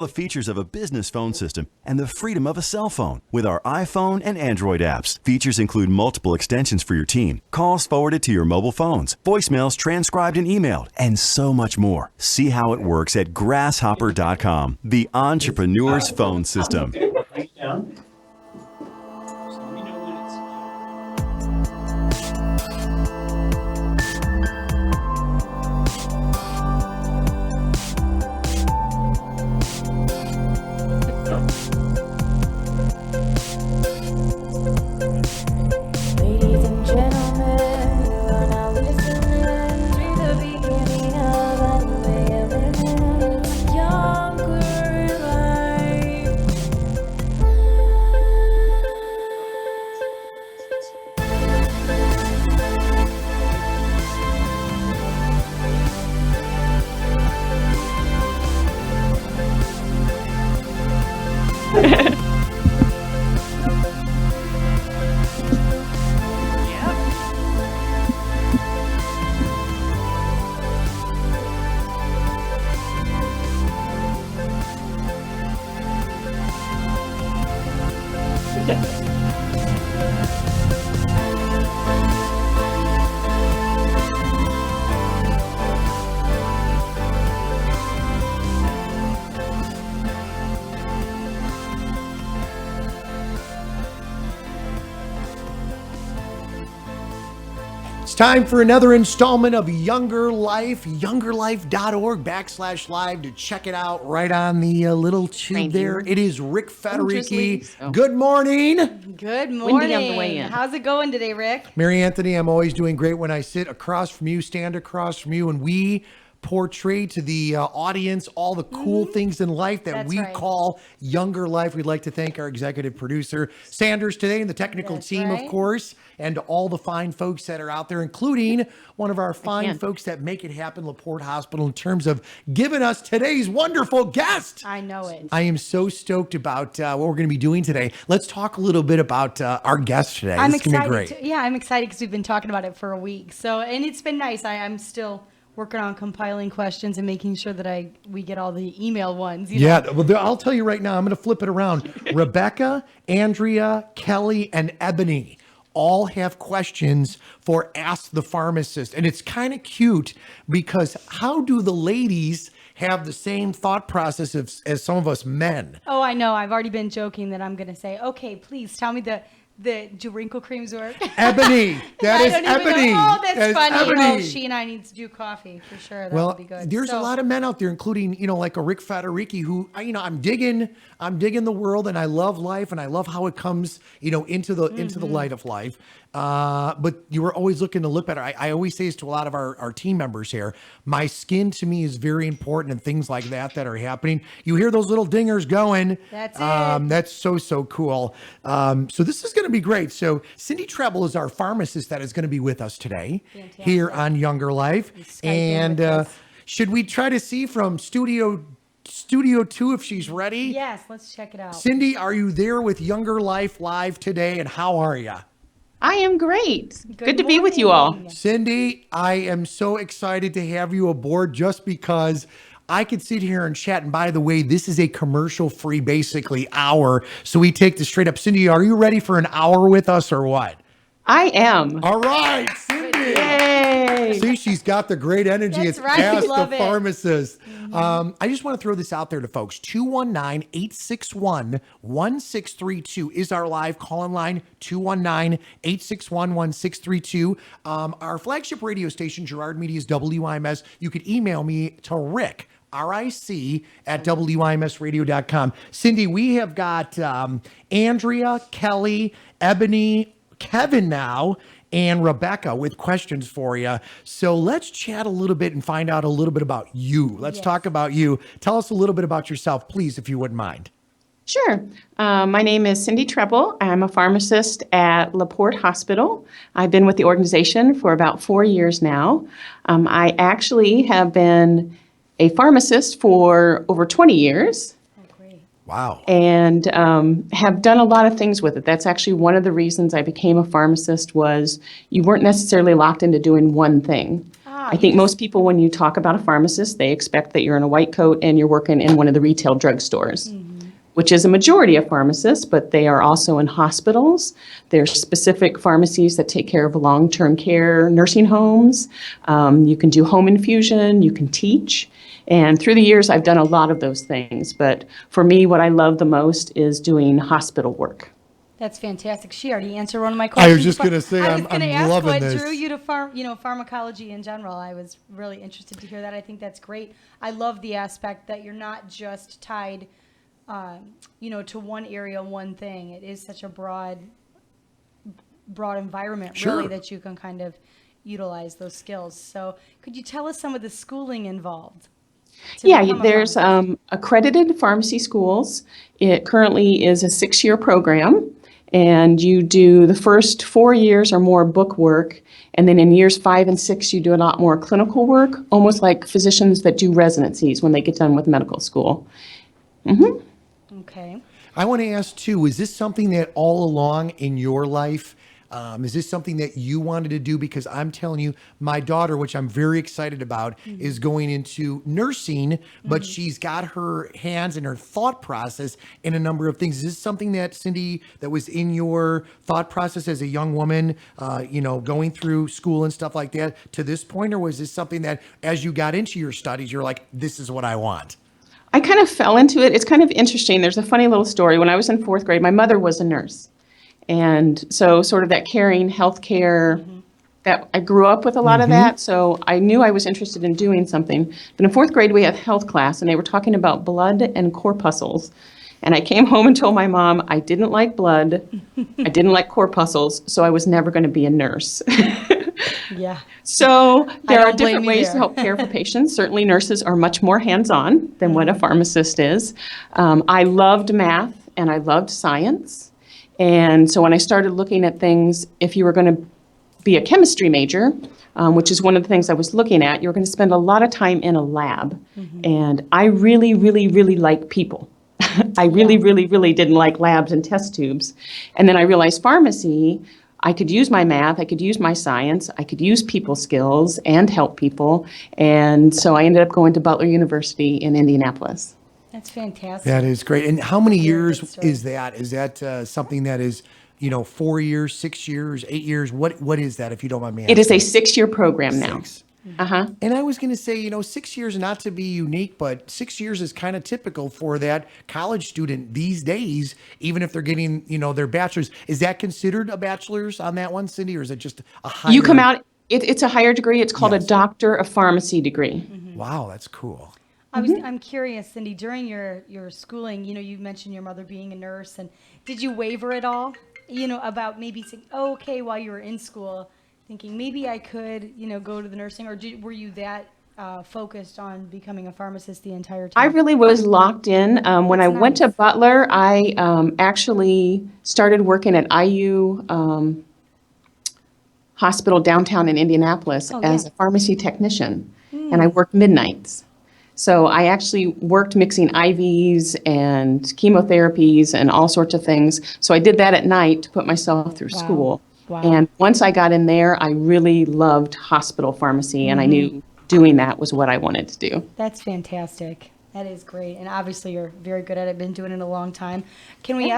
The features of a business phone system and the freedom of a cell phone with our iPhone and Android apps. Features include multiple extensions for your team, calls forwarded to your mobile phones, voicemails transcribed and emailed, and so much more. See how it works at grasshopper.com, the entrepreneur's phone system. Time for another installment of Younger Life, youngerlife.org/live to check it out right on the little tube there. It is Rick Federici. Good morning. Good morning. On the way in. How's it going today, Rick? Mary Anthony, I'm always doing great when I sit across from you, stand across from you, and we portray to the audience all the cool things in life that we call Younger Life. We'd like to thank our executive producer, Sanders, today, and the technical team, of course, and all the fine folks that are out there, including one of our fine folks that make it happen, LaPorte Hospital, in terms of giving us today's wonderful guest. I know it. I am so stoked about what we're going to be doing today. Let's talk a little bit about our guest today. I'm excited. Gonna be great. I'm excited because we've been talking about it for a week. And it's been nice. I'm still working on compiling questions and making sure that we get all the email ones. You know? Well, I'll tell you right now, I'm going to flip it around. Rebecca, Andrea, Kelly, and Ebony all have questions for Ask the Pharmacist. And it's kind of cute because how do the ladies have the same thought process as some of us men? Oh, I know. I've already been joking that I'm going to say, okay, please tell me do wrinkle creams work? Ebony. That is Ebony. Oh, that's funny. Ebony. Oh, she and I need to do coffee for sure. That would be good. There's a lot of men out there, including, like a Rick Federici, who, I'm digging the world, and I love life, and I love how it comes, into the light of life. But you were always looking to look better. I always say this to a lot of our team members here. My skin to me is very important, and things like that are happening. You hear those little dingers going. That's it. That's so cool. So this is going to be great. So Cindy Treble is our pharmacist that is going to be with us today. Fantastic. Here on Younger Life. And should we try to see from Studio 2 if she's ready? Yes, let's check it out. Cindy, are you there with Younger Life Live today, and how are you? I am great. Good to be with you all. Cindy, I am so excited to have you aboard just because I could sit here and chat. And by the way, this is a commercial-free, basically, hour. So we take this straight up. Cindy, are you ready for an hour with us or what? I am. All right, Cindy. Yay. See, she's got the great energy. That's it's right. Ask Love the Pharmacist. I just want to throw this out there to folks. 219-861-1632 is our live call-in line. 219-861-1632. Our flagship radio station, Girard Media's WIMS. You could email me to Rick, RIC at WIMSradio.com. Cindy, we have got Andrea, Kelly, Ebony, Kevin now, and Rebecca with questions for you. So let's chat a little bit and find out a little bit about you. Let's talk about you. Tell us a little bit about yourself, please, if you wouldn't mind. Sure. My name is Cindy Treble. I'm a pharmacist at LaPorte Hospital. I've been with the organization for about 4 years now. I actually have been a pharmacist for over 20 years. Wow. And have done a lot of things with it. That's actually one of the reasons I became a pharmacist was you weren't necessarily locked into doing one thing. I think most people, when you talk about a pharmacist, they expect that you're in a white coat and you're working in one of the retail drugstores, which is a majority of pharmacists, but they are also in hospitals. There's specific pharmacies that take care of long-term care nursing homes. You can do home infusion, you can teach. And through the years, I've done a lot of those things. But for me, what I love the most is doing hospital work. That's fantastic. She already answered one of my questions. I was just going to say, I was I'm going to ask loving what this. drew you to pharmacology in general. I was really interested to hear that. I think that's great. I love the aspect that you're not just tied, to one area, one thing. It is such a broad environment, Sure. really, that you can kind of utilize those skills. So, could you tell us some of the schooling involved? Yeah, there's accredited pharmacy schools. It currently is a 6-year program, and you do the first 4 years or more book work, and then in years 5 and 6 you do a lot more clinical work, almost like physicians that do residencies when they get done with medical school. Okay. I want to ask too, is this something that all along in your life, is this something that you wanted to do? Because I'm telling you, my daughter, which I'm very excited about, is going into nursing, but she's got her hands and her thought process in a number of things. Is this something that, Cindy, that was in your thought process as a young woman, going through school and stuff like that to this point? Or was this something that as you got into your studies, you're like, this is what I want? I kind of fell into it. It's kind of interesting. There's a funny little story. When I was in 4th grade, my mother was a nurse. And so sort of that caring healthcare, that I grew up with a lot of that. So I knew I was interested in doing something. But in 4th grade, we had health class, and they were talking about blood and corpuscles. And I came home and told my mom I didn't like blood, I didn't like corpuscles, so I was never going to be a nurse. Yeah. So there are don't blame different you ways there. to help care for patients. Certainly nurses are much more hands-on than what a pharmacist is. I loved math and I loved science. And so when I started looking at things, if you were going to be a chemistry major, which is one of the things I was looking at, you're going to spend a lot of time in a lab. And I really, really, really like people. I really, really, really didn't like labs and test tubes. And then I realized pharmacy, I could use my math, I could use my science, I could use people skills and help people. And so I ended up going to Butler University in Indianapolis. That's fantastic. That is great. And how many Very years good story. is that? Is that something that is, 4 years, 6 years, 8 years? What is that, if you don't mind me asking? It is a 6-year program now. 6. Uh-huh. And I was going to say, 6 years, not to be unique, but 6 years is kind of typical for that college student these days, even if they're getting, their bachelor's. Is that considered a bachelor's on that one, Cindy, or is it just a higher? You come out, it's a higher degree. It's called Yes. a Doctor of Pharmacy degree. Wow, that's cool. I'm curious, Cindy, during your schooling, you mentioned your mother being a nurse, and did you waver at all, about maybe saying, oh, okay, while you were in school, thinking maybe I could, go to the nursing, or were you that focused on becoming a pharmacist the entire time? I really was locked in. When I That's went to nice. Butler, I actually started working at IU Hospital downtown in Indianapolis as a pharmacy technician, and I worked midnights. So I actually worked mixing IVs and chemotherapies and all sorts of things. So I did that at night to put myself through school. Wow. And once I got in there, I really loved hospital pharmacy, and I knew doing that was what I wanted to do. That's fantastic. That is great, and obviously you're very good at it. Been doing it a long time. Can we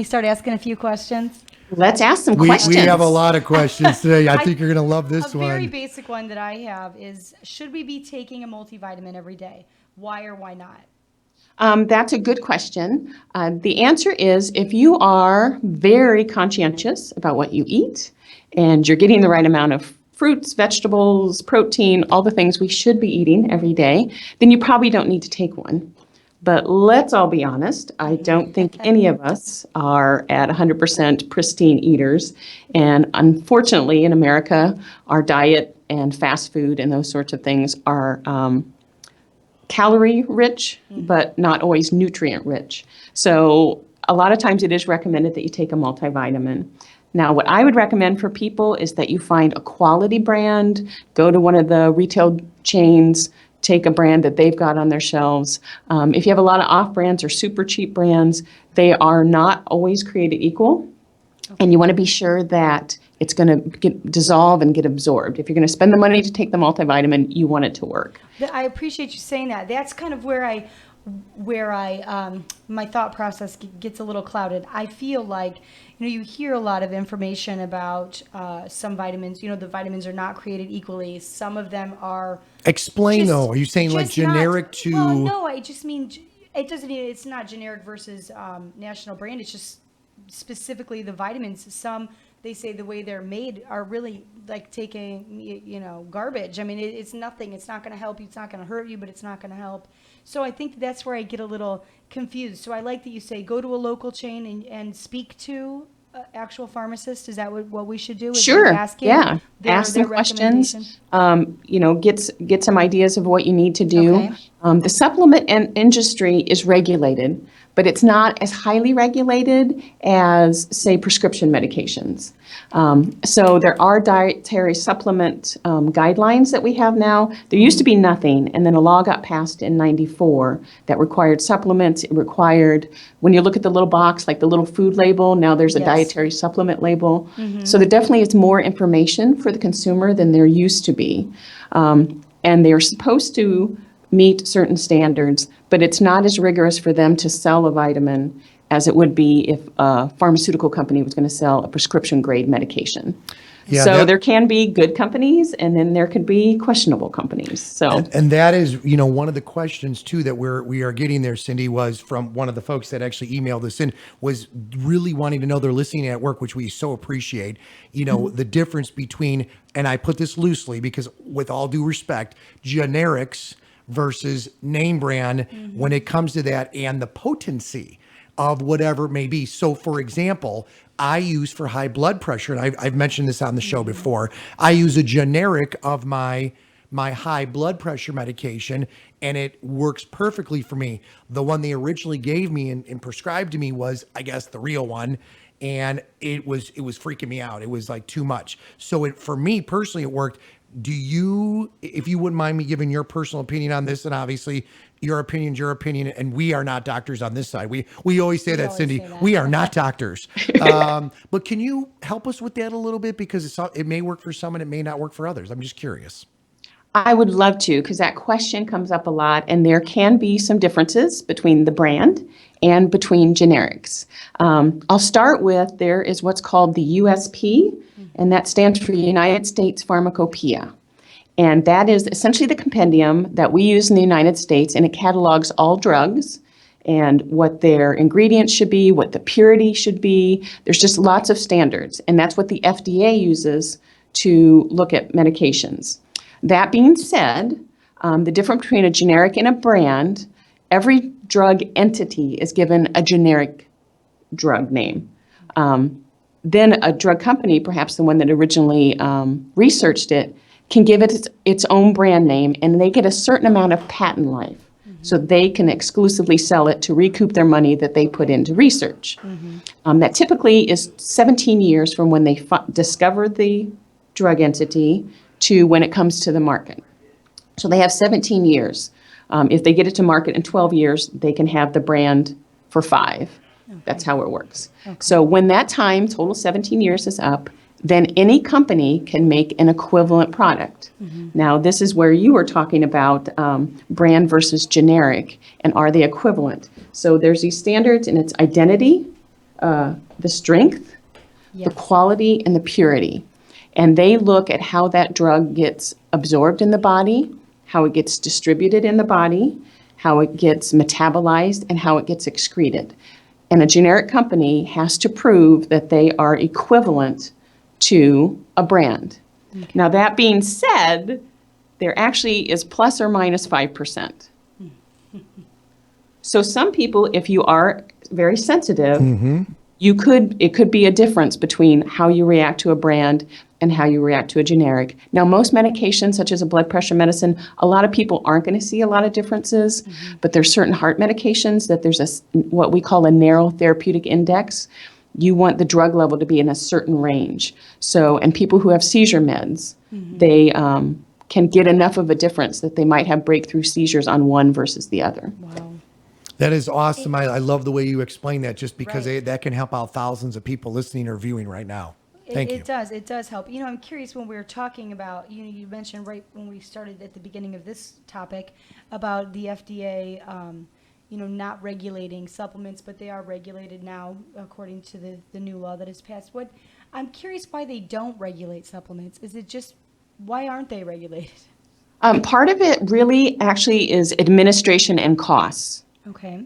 start asking a few questions? Let's ask some We questions. have a lot of questions today. I think you're going to love this A one. very basic one that I have is: should we be taking a multivitamin every day? Why or why not? That's a good question. The answer is if you are very conscientious about what you eat and you're getting the right amount of fruits, vegetables, protein, all the things we should be eating every day, then you probably don't need to take one. But let's all be honest, I don't think any of us are at 100% pristine eaters. And unfortunately, in America, our diet and fast food and those sorts of things are calorie rich, but not always nutrient rich. So a lot of times it is recommended that you take a multivitamin. Now, what I would recommend for people is that you find a quality brand, go to one of the retail chains, take a brand that they've got on their shelves. If you have a lot of off brands or super cheap brands, they are not always created equal. And you want to be sure that it's going to dissolve and get absorbed. If you're going to spend the money to take the multivitamin, you want it to work. I appreciate you saying that. That's kind of where my thought process gets a little clouded. I feel like, you hear a lot of information about some vitamins. The vitamins are not created equally. Some of them are. Explain though. Are you saying like generic to? Well, no, I just mean it doesn't mean it's not generic versus national brand. It's just specifically the vitamins. Some, they say the way they're made are really like taking garbage. I mean, it's nothing. It's not going to help you. It's not going to hurt you, but it's not going to help. So I think that's where I get a little confused. So I like that you say go to a local chain and speak to actual pharmacist. Is that what we should do? Is Sure. Ask Some questions. Get some ideas of what you need to do. Okay. The supplement industry is regulated, but it's not as highly regulated as, say, prescription medications. So there are dietary supplement guidelines that we have now. There used to be nothing, and then a law got passed in '94 that required supplements. It required, when you look at the little box, like the little food label, now there's a Yes. dietary supplement label. So there definitely is more information for the consumer than there used to be. And they're supposed to meet certain standards, but it's not as rigorous for them to sell a vitamin as it would be if a pharmaceutical company was going to sell a prescription grade medication. Yeah, there can be good companies, and then there could be questionable companies. So and that is, one of the questions too that we are getting there, Cindy, was from one of the folks that actually emailed us in, was really wanting to know, they're listening at work, which we so appreciate, the difference between, and I put this loosely because with all due respect, generics versus name brand when it comes to that, and the potency of whatever it may be. So for example, I use for high blood pressure, and I've mentioned this on the show before, I use a generic of my high blood pressure medication, and it works perfectly for me. The one they originally gave me and prescribed to me was, I guess, the real one. And it was freaking me out. It was like too much. So for me personally, it worked. If you wouldn't mind me giving your personal opinion on this, and obviously your opinion's your opinion, and we are not doctors on this side. We always say that, Cindy. We are not doctors. But can you help us with that a little bit? Because it may work for some and it may not work for others. I'm just curious. I would love to, because that question comes up a lot, and there can be some differences between the brand and between generics. I'll start with, there is what's called the USP, and that stands for United States Pharmacopoeia. And that is essentially the compendium that we use in the United States, and it catalogs all drugs and what their ingredients should be, what the purity should be. There's just lots of standards, and that's what the FDA uses to look at medications. That being said, the difference between a generic and a brand, every drug entity is given a generic drug name. Then a drug company, perhaps the one that originally researched it, can give it its own brand name, and they get a certain amount of patent life. So they can exclusively sell it to recoup their money that they put into research. That typically is 17 years from when they discovered the drug entity to when it comes to the market. So they have 17 years. If they get it to market in 12 years, they can have the brand for 5. That's how it works. So when that time, total 17 years, is up, then any company can make an equivalent product. Now, this is where you were talking about brand versus generic, and are they equivalent? So there's these standards, and it's identity, the strength, the quality, and the purity. And they look at how that drug gets absorbed in the body, how it gets distributed in the body, how it gets metabolized, and how it gets excreted. And a generic company has to prove that they are equivalent to a brand. Now, that being said, there actually is plus or minus 5%. So some people, if you are very sensitive, it could be a difference between how you react to a brand and how you react to a generic. Now, most medications, such as a blood pressure medicine, a lot of people aren't going to see a lot of differences, but there's certain heart medications that there's what we call a narrow therapeutic index. You want the drug level to be in a certain range. So, and people who have seizure meds, they can get enough of a difference that they might have breakthrough seizures on one versus the other. Wow. That is awesome. I love the way you explain that, just because Right. that can help out thousands of people listening or viewing right now. Thank you. It does. It does help. I'm curious when we were talking about, you mentioned right when we started at the beginning of this topic about the FDA, not regulating supplements, but they are regulated now according to the new law that has passed. I'm curious why they don't regulate supplements. Is it just, why aren't they regulated? Part of it really actually is administration and costs. Okay.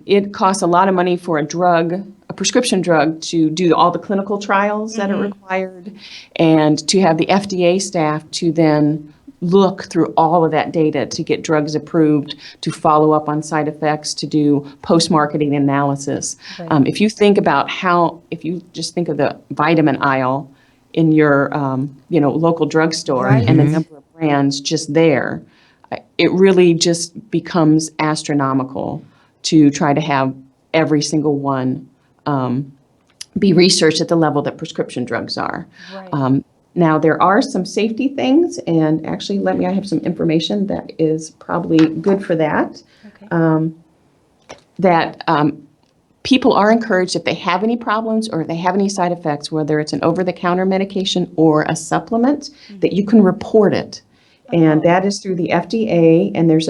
It costs a lot of money for a prescription drug, to do all the clinical trials that are required, and to have the FDA staff to then look through all of that data to get drugs approved, to follow up on side effects, to do post-marketing analysis. Right. If you think about if you just think of the vitamin aisle in your, local drugstore, Right. and the number of brands just there, it really just becomes astronomical to try to have every single one be researched at the level that prescription drugs are. Right. Now, there are some safety things, and actually, I have some information that is probably good for that. Okay. That people are encouraged, if they have any problems or if they have any side effects, whether it's an over-the-counter medication or a supplement, that you can report it. And that is through the FDA, and there's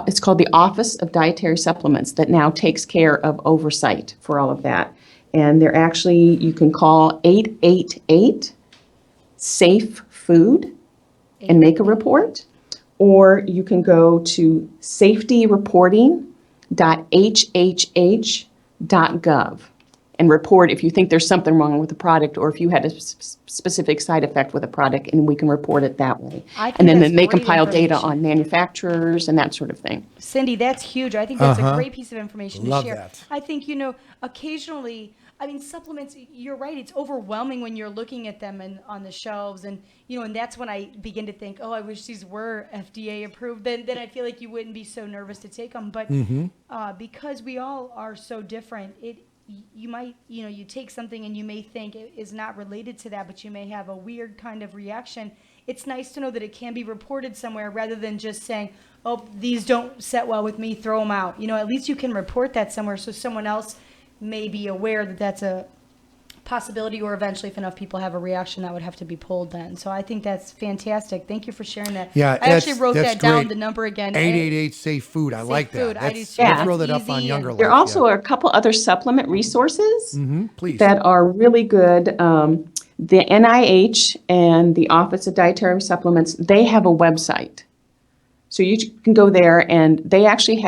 it's called the Office of Dietary Supplements that now takes care of oversight for all of that. And you can call 888 Safe Food and make a report, or you can go to safetyreporting.hhh.gov and report if you think there's something wrong with the product, or if you had a specific side effect with a product, and we can report it that way. I think And then that's they great compile data information. on manufacturers and that sort of thing. Cindy, that's huge. I think that's a great piece of information Love to share. that. I think, occasionally, supplements, you're right, it's overwhelming when you're looking at them on the shelves, and that's when I begin to think, oh, I wish these were FDA approved. Then I feel like you wouldn't be so nervous to take them. But because we all are so different, you might, you take something and you may think it is not related to that, but you may have a weird kind of reaction. It's nice to know that it can be reported somewhere rather than just saying, oh, these don't set well with me, throw them out. At least you can report that somewhere so someone else may be aware that that's a possibility, or eventually if enough people have a reaction, that would have to be pulled then. So I think that's fantastic. Thank you for sharing that. Yeah, I actually wrote that's that down, great. the number again. 888 Safe Food. I Safe like Food. that. I do That's, too. we'll Yeah. throw that That's up on easy Younger and- There Life. also are a couple other supplement resources Please. that are really good. The NIH and the Office of Dietary Supplements, they have a website. So you can go there, and they actually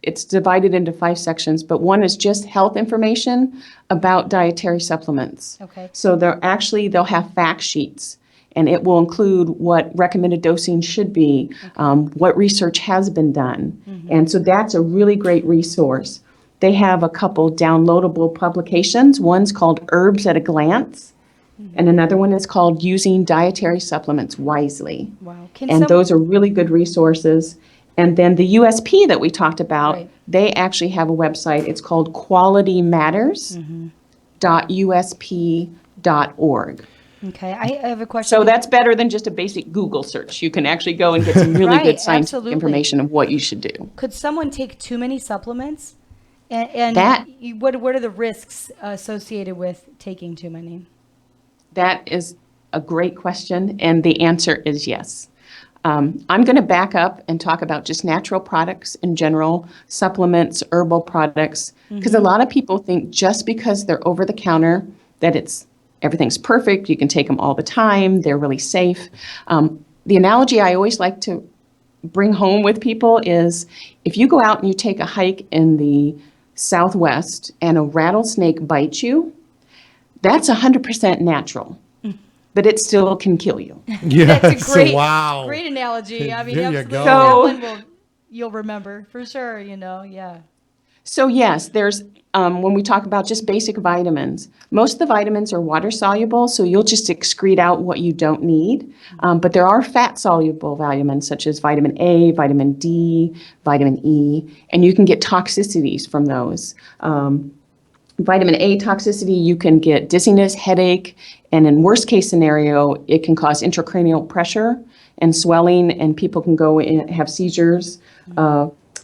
it's divided into 5 sections, but one is just health information about dietary supplements. Okay. So they'll have fact sheets, and it will include what recommended dosing should be, what research has been done. And so that's a really great resource. They have a couple downloadable publications. One's called Herbs at a Glance, and another one is called Using Dietary Supplements Wisely. Wow. And those are really good resources. And then the USP that we talked about, Right. they actually have a website. It's called qualitymatters.usp.org. Okay. I have a question. So that's better than just a basic Google search. You can actually go and get some really Right, good scientific absolutely. information of what you should do. Could someone take too many supplements? And That- what are the risks associated with taking too many? That is a great question, and the answer is yes. I'm going to back up and talk about just natural products in general, supplements, herbal products, because a lot of people think just because they're over the counter that everything's perfect, you can take them all the time, they're really safe. The analogy I always like to bring home with people is if you go out and you take a hike in the Southwest and a rattlesnake bites you, that's 100% natural, but it still can kill you. That's a great, wow. great analogy. I mean, There you absolutely. go. That So- one you'll remember for sure, yeah. So yes, there's, when we talk about just basic vitamins, most of the vitamins are water soluble, so you'll just excrete out what you don't need. But there are fat soluble vitamins such as vitamin A, vitamin D, vitamin E, and you can get toxicities from those. Vitamin A toxicity, you can get dizziness, headache, and in worst case scenario, it can cause intracranial pressure and swelling, and people can go and have seizures.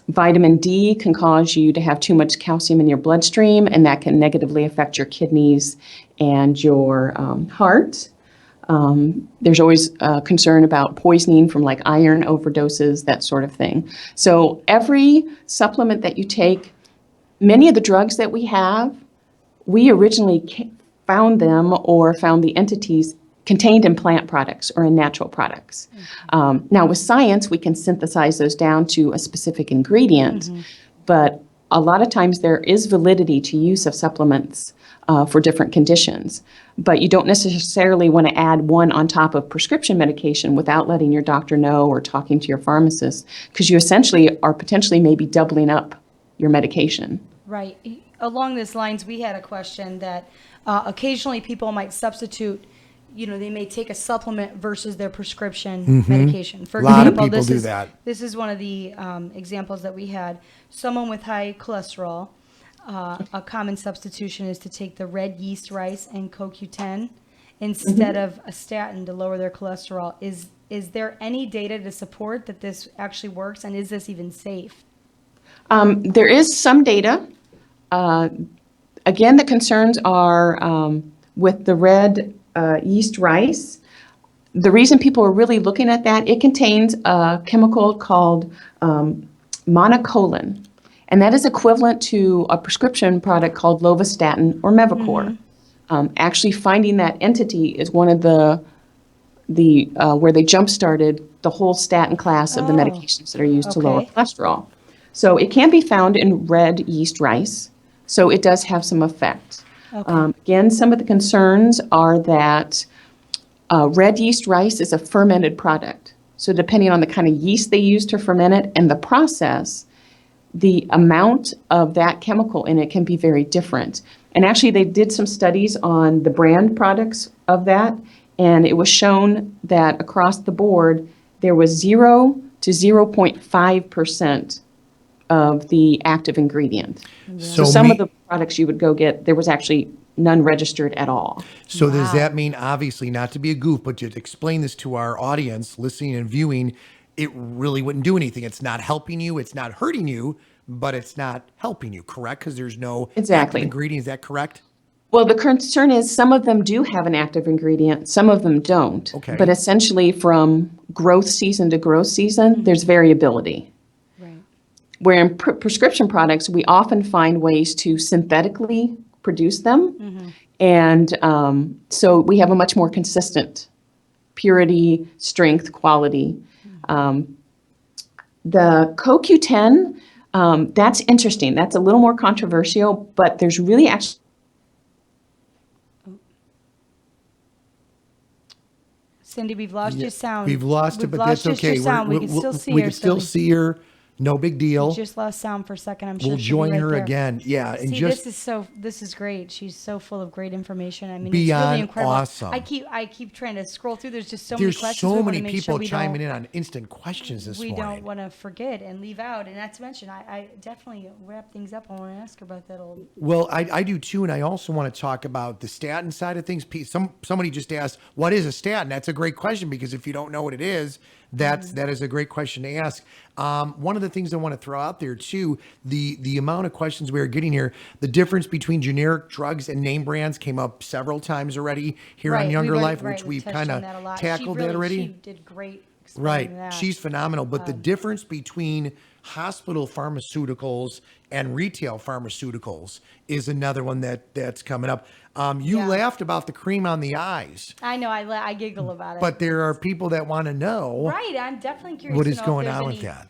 Vitamin D can cause you to have too much calcium in your bloodstream, and that can negatively affect your kidneys and your heart. There's always concern about poisoning from like iron overdoses, that sort of thing. So every supplement that you take, many of the drugs that we have, we originally found them or found the entities contained in plant products or in natural products. Now with science, we can synthesize those down to a specific ingredient, but a lot of times there is validity to use of supplements for different conditions. But you don't necessarily want to add one on top of prescription medication without letting your doctor know or talking to your pharmacist, because you essentially are potentially maybe doubling up your medication. Right. Along these lines, we had a question that occasionally people might substitute, they may take a supplement versus their prescription medication. For A lot of example, people do that. This is one of the examples that we had. Someone with high cholesterol, a common substitution is to take the red yeast rice and CoQ10 instead of a statin to lower their cholesterol. Is there any data to support that this actually works, and is this even safe? There is some data. Again, the concerns are with the red yeast rice. The reason people are really looking at that, it contains a chemical called monocolin, and that is equivalent to a prescription product called lovastatin or Mevacor. Actually, finding that entity is one of the where they jump-started the whole statin class of the medications that are used to lower cholesterol. So it can be found in red yeast rice, so it does have some effect. Again, some of the concerns are that red yeast rice is a fermented product. So depending on the kind of yeast they use to ferment it and the process, the amount of that chemical in it can be very different. And actually, they did some studies on the brand products of that, and it was shown that across the board, there was 0 to 0.5% of the active ingredient. So some of the products you would go get, there was actually none registered at all. So does that mean, obviously, not to be a goof, but to explain this to our audience, listening and viewing, it really wouldn't do anything. It's not helping you. It's not hurting you, but it's not helping you, correct? Because there's no active ingredient. Is that correct? Well, the concern is some of them do have an active ingredient, some of them don't. Okay. But essentially from growth season to growth season, there's variability. Right. Where in prescription products, we often find ways to synthetically produce them. And so we have a much more consistent purity, strength, quality. The CoQ10, that's interesting. That's a little more controversial, but there's really actually... Cindy, we've lost your sound. We've lost it, but that's okay. We can still see her. We can still see her. No big deal. We just lost sound for a second. I'm sure We'll she'll be join right her there. again. Yeah, and See, just this is great. She's so full of great information. I mean, beyond it's really incredible. awesome. I keep trying to scroll through. There's just so many there's questions. so many people chiming in on instant questions this we morning. don't want to forget and leave out. And not to mention, I definitely wrap things up. I want to ask her about that old. Well, I do too, and I also want to talk about the statin side of things. Somebody just asked, "What is a statin?" That's a great question, because if you don't know what it is, that is a great question to ask. One of the things I want to throw out there too, the amount of questions we are getting here, the difference between generic drugs and name brands came up several times already here on Younger Life, which we've kind of tackled that already. She did great. Right. That. She's phenomenal. But the difference between hospital pharmaceuticals and retail pharmaceuticals is another one that's coming up. You laughed about the cream on the eyes. I know. I giggle about it. But there are people that want to know. Right. I'm definitely curious. What to is know going if there's on any, with that?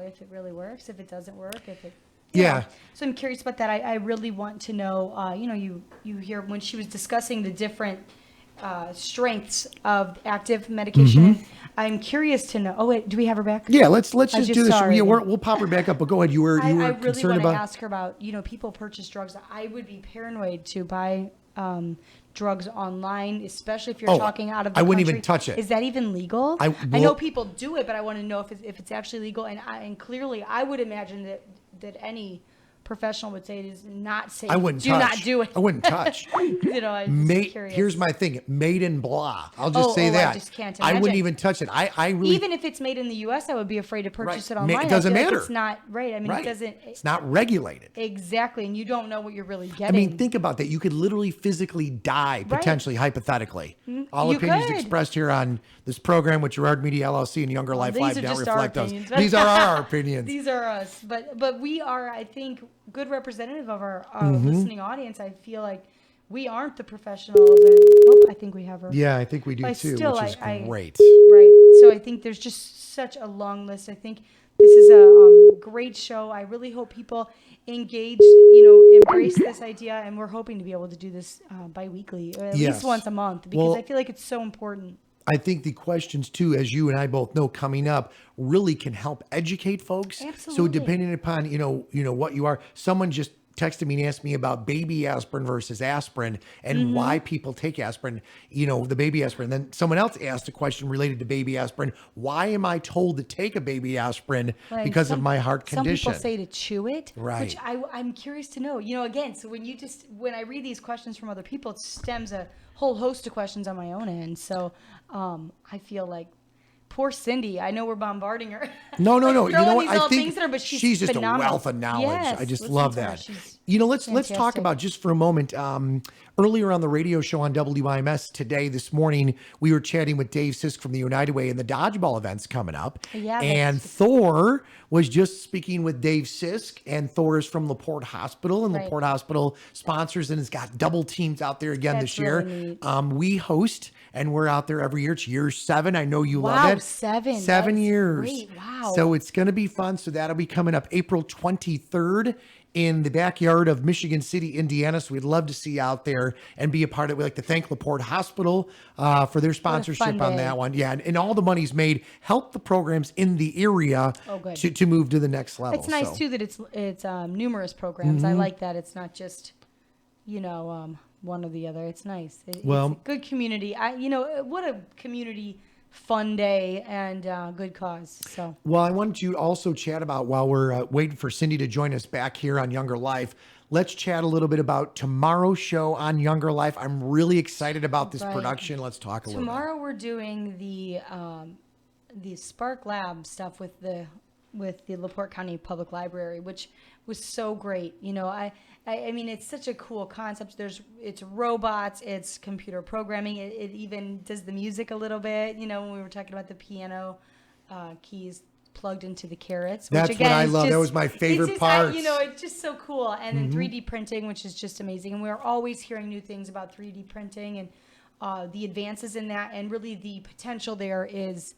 If it really works, if it doesn't work, if it. Yeah. So I'm curious about that. I really want to know. You hear when she was discussing the different strengths of active medication. I'm curious to know. Oh wait, do we have her back? Yeah, let's just do this. Sorry. We'll pop her back up. But go ahead. You were I really concerned want to about. ask her about. People purchase drugs. I would be paranoid to buy drugs online, especially if you're talking out of the I wouldn't country. even touch it. Is that even legal? I know people do it, but I want to know if it's actually legal. And clearly, I would imagine that any professional would say it is not safe. I wouldn't do touch. not do it. I wouldn't touch. I'm just curious. Here's my thing. Made in blah. I'll just say that. I just can't I wouldn't imagine. even touch it. I really Even if it's made in the U.S., I would be afraid to purchase Right. it online. It doesn't I feel like matter. it's not right. I mean, right. it doesn't. It's not regulated. Exactly, and you don't know what you're really I getting. mean, think about that. You could literally physically die, potentially, hypothetically. All You opinions could. expressed here on this program with Gerard Media LLC and Younger Life these Live are don't just our reflect those. opinions. These are our opinions. These are us, but we are, I think, good representative of our Mm-hmm. listening audience. I feel like we aren't the professionals. I think we have her. Yeah, I think we do But too, still, which is I- great. Right. So I think there's just such a long list. I think this is a great show. I really hope people engage, embrace this idea, and we're hoping to be able to do this bi-weekly, or at Yes. least once a month, because Well, I feel like it's so important. I think the questions too, as you and I both know, coming up really can help educate folks. So Absolutely. depending upon what you are, someone just texted me and asked me about baby aspirin versus aspirin and Mm-hmm. why people take aspirin. The baby aspirin. Then someone else asked a question related to baby aspirin. Why am I told to take a baby aspirin Like, because of my heart condition? Some people say to chew it, Right. which I'm curious to know. Again, so when I read these questions from other people, it stems a whole host of questions on my own end. So I feel like poor Cindy. I know we're bombarding her. No. You know throwing what? these I little think things at her, but she's just phenomenal. a wealth of knowledge. Yes, I just listen love to her. that. She's Let's talk fantastic. about just for a moment. Earlier on the radio show on WIMS today, this morning, we were chatting with Dave Sisk from the United Way, and the dodgeball event's coming up. Yeah, and that's- Thor was just speaking with Dave Sisk, and Thor is from LaPorte Hospital, and Right. LaPorte Hospital sponsors and has got double teams out there again That's this year. really neat. We host, and we're out there every year. It's year 7. I know you love Wow, it. 7. 7 That's years. great. Wow. So it's going to be fun. So that'll be coming up April 23rd in the backyard of Michigan City, Indiana. So we'd love to see you out there and be a part of it. We'd like to thank LaPorte Hospital for their sponsorship fun on day. that one. Yeah, and all the money's made help the programs in the area good. to move to the next level. It's nice So, too that it's numerous programs. Mm-hmm. I like that. It's not just one or the other. It's nice. Well- it's a good community. What a community fun day and good cause. So Well, I wanted to also chat about while we're waiting for Cindy to join us back here on Younger Life. Let's chat a little bit about tomorrow's show on Younger Life. I'm really excited about this Right. production. Let's talk a little bit. tomorrow we're doing the Spark Lab stuff with the LaPorte County Public Library, which was so great. I mean, it's such a cool concept. It's robots, it's computer programming. It even does the music a little bit. When we were talking about the piano keys plugged into the carrots. That's which what again I is love. That just- was my it's favorite just, part. It's just so cool. And then 3D printing, which is just amazing. And we're always hearing new things about 3D printing and the advances in that. And really the potential there is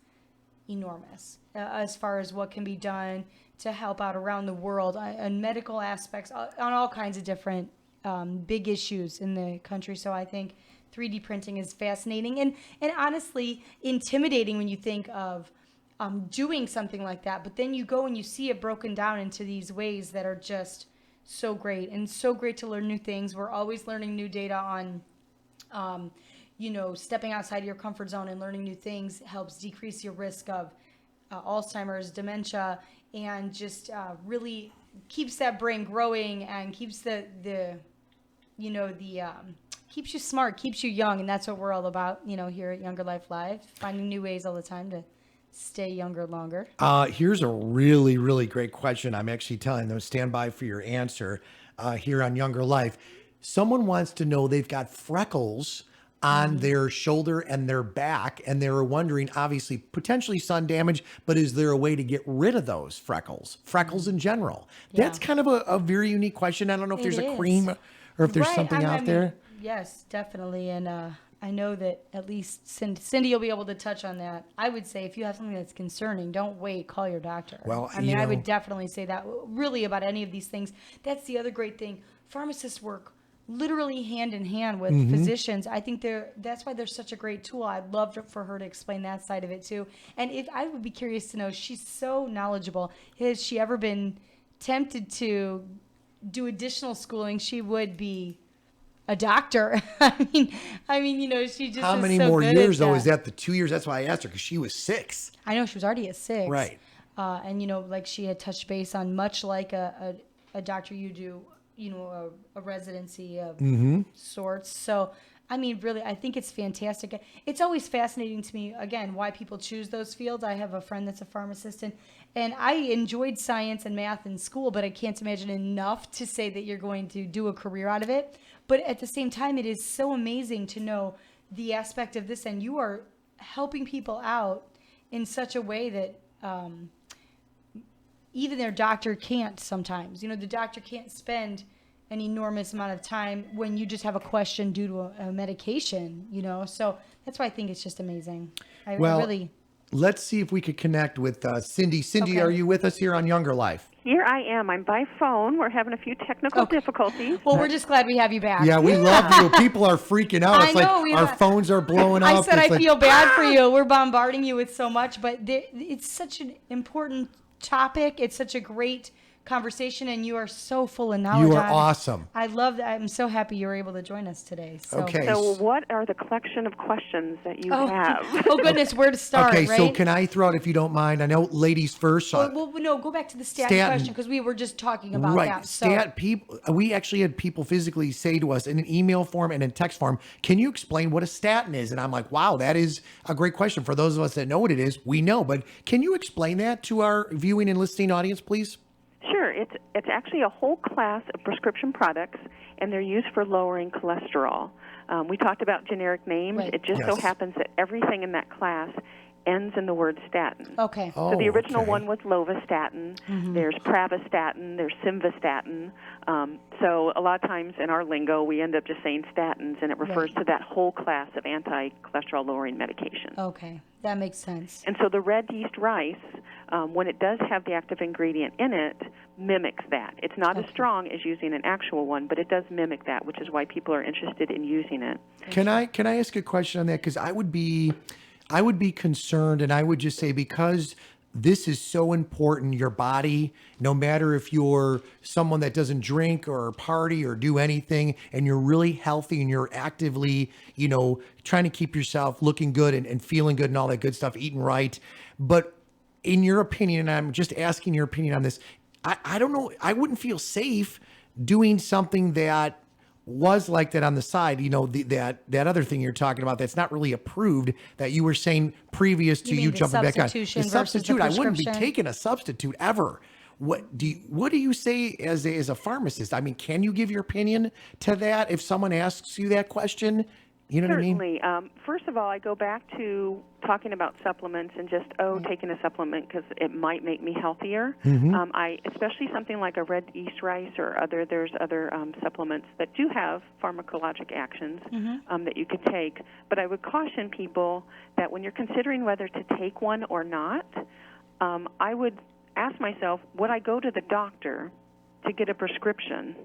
enormous as far as what can be done to help out around the world on medical aspects, on all kinds of different big issues in the country. So I think 3D printing is fascinating and honestly intimidating when you think of doing something like that. But then you go and you see it broken down into these ways that are just so great and so great to learn new things. We're always learning new data on stepping outside your comfort zone and learning new things helps decrease your risk of Alzheimer's, dementia, and just really keeps that brain growing and keeps keeps you smart, keeps you young, and that's what we're all about, here at Younger Life Live, finding new ways all the time to stay younger longer. Here's a really, really great question. I'm actually telling them, stand by for your answer here on Younger Life. Someone wants to know they've got freckles on their shoulder and their back, and they were wondering, obviously, potentially sun damage, but is there a way to get rid of those freckles in general? That's kind of a very unique question. I don't know if there's a is. cream or if there's Right, something I out mean, there. Yes, definitely. And I know that at least Cindy will be able to touch on that. I would say if you have something that's concerning, don't wait, call your doctor. Well, I mean, I would definitely say that really about any of these things. That's the other great thing. Pharmacists work literally hand in hand with physicians. I think that's why they're such a great tool. I'd love for her to explain that side of it too. And if I would be curious to know, she's so knowledgeable. Has she ever been tempted to do additional schooling? She would be a doctor. I mean, she just How is many so more good years, at though? Is that the 2 years? That's why I asked her, because she was 6. I know she was already at 6. Right. And like she had touched base on, much like a a doctor, you do, a residency of Mm-hmm. sorts. So, I mean, really, I think it's fantastic. It's always fascinating to me, again, why people choose those fields. I have a friend that's a pharmacist, and I enjoyed science and math in school, but I can't imagine enough to say that you're going to do a career out of it. But at the same time, it is so amazing to know the aspect of this, and you are helping people out in such a way that even their doctor can't sometimes. The doctor can't spend an enormous amount of time when you just have a question due to a medication, So that's why I think it's just amazing. I really... Let's see if we could connect with Cindy. Cindy, Okay. are you with us here on Younger Life? Here I am. I'm by phone. We're having a few technical difficulties. Well, we're just glad we have you back. Yeah, we love you. People are freaking out. I It's know, like our phones are blowing up. I said It's I like, feel bad for you. We're bombarding you with so much, but it's such an important topic. It's such a great conversation, and you are so full of knowledge. You are on it. awesome. I love that. I'm so happy you were able to join us today. So. Okay. So what are the collection of questions that you have? Oh, goodness, where to start, Okay, right? so can I throw out, if you don't mind? I know ladies first. Well, no, go back to the statin question, because we were just talking about Right. that. So. People, we actually had people physically say to us in an email form and in text form, can you explain what a statin is? And I'm like, wow, that is a great question. For those of us that know what it is, we know. But can you explain that to our viewing and listening audience, please? Sure. It's actually a whole class of prescription products, and they're used for lowering cholesterol. We talked about generic names. Right. It just so Yes. happens that everything in that class ends in the word statin. Okay. So the original okay. one was lovastatin. There's pravastatin. There's simvastatin. So a lot of times in our lingo, we end up just saying statins, and it refers to that whole class of anti-cholesterol lowering medications. Okay. That makes sense. And so the red yeast rice, when it does have the active ingredient in it, mimics that. It's not as strong as using an actual one, but it does mimic that, which is why people are interested in using it. Can I ask a question on that? Because I would be concerned, and I would just say, because this is so important, your body, no matter if you're someone that doesn't drink or party or do anything, and you're really healthy and you're actively, trying to keep yourself looking good and feeling good and all that good stuff, eating right. But in your opinion, and I'm just asking your opinion on this, I don't know, I wouldn't feel safe doing something that was like that on the side, that other thing you're talking about that's not really approved, that you were saying previous to You mean you the jumping back on. substitution The versus the substitute, I wouldn't be prescription? taking a substitute ever. What do you say as a pharmacist? I mean, can you give your opinion to that if someone asks you that question? You know what I mean? Certainly. First of all, I go back to talking about supplements and just, taking a supplement because it might make me healthier. Especially something like a red yeast rice or there's other supplements that do have pharmacologic actions that you could take. But I would caution people that when you're considering whether to take one or not, I would ask myself, would I go to the doctor to get a prescription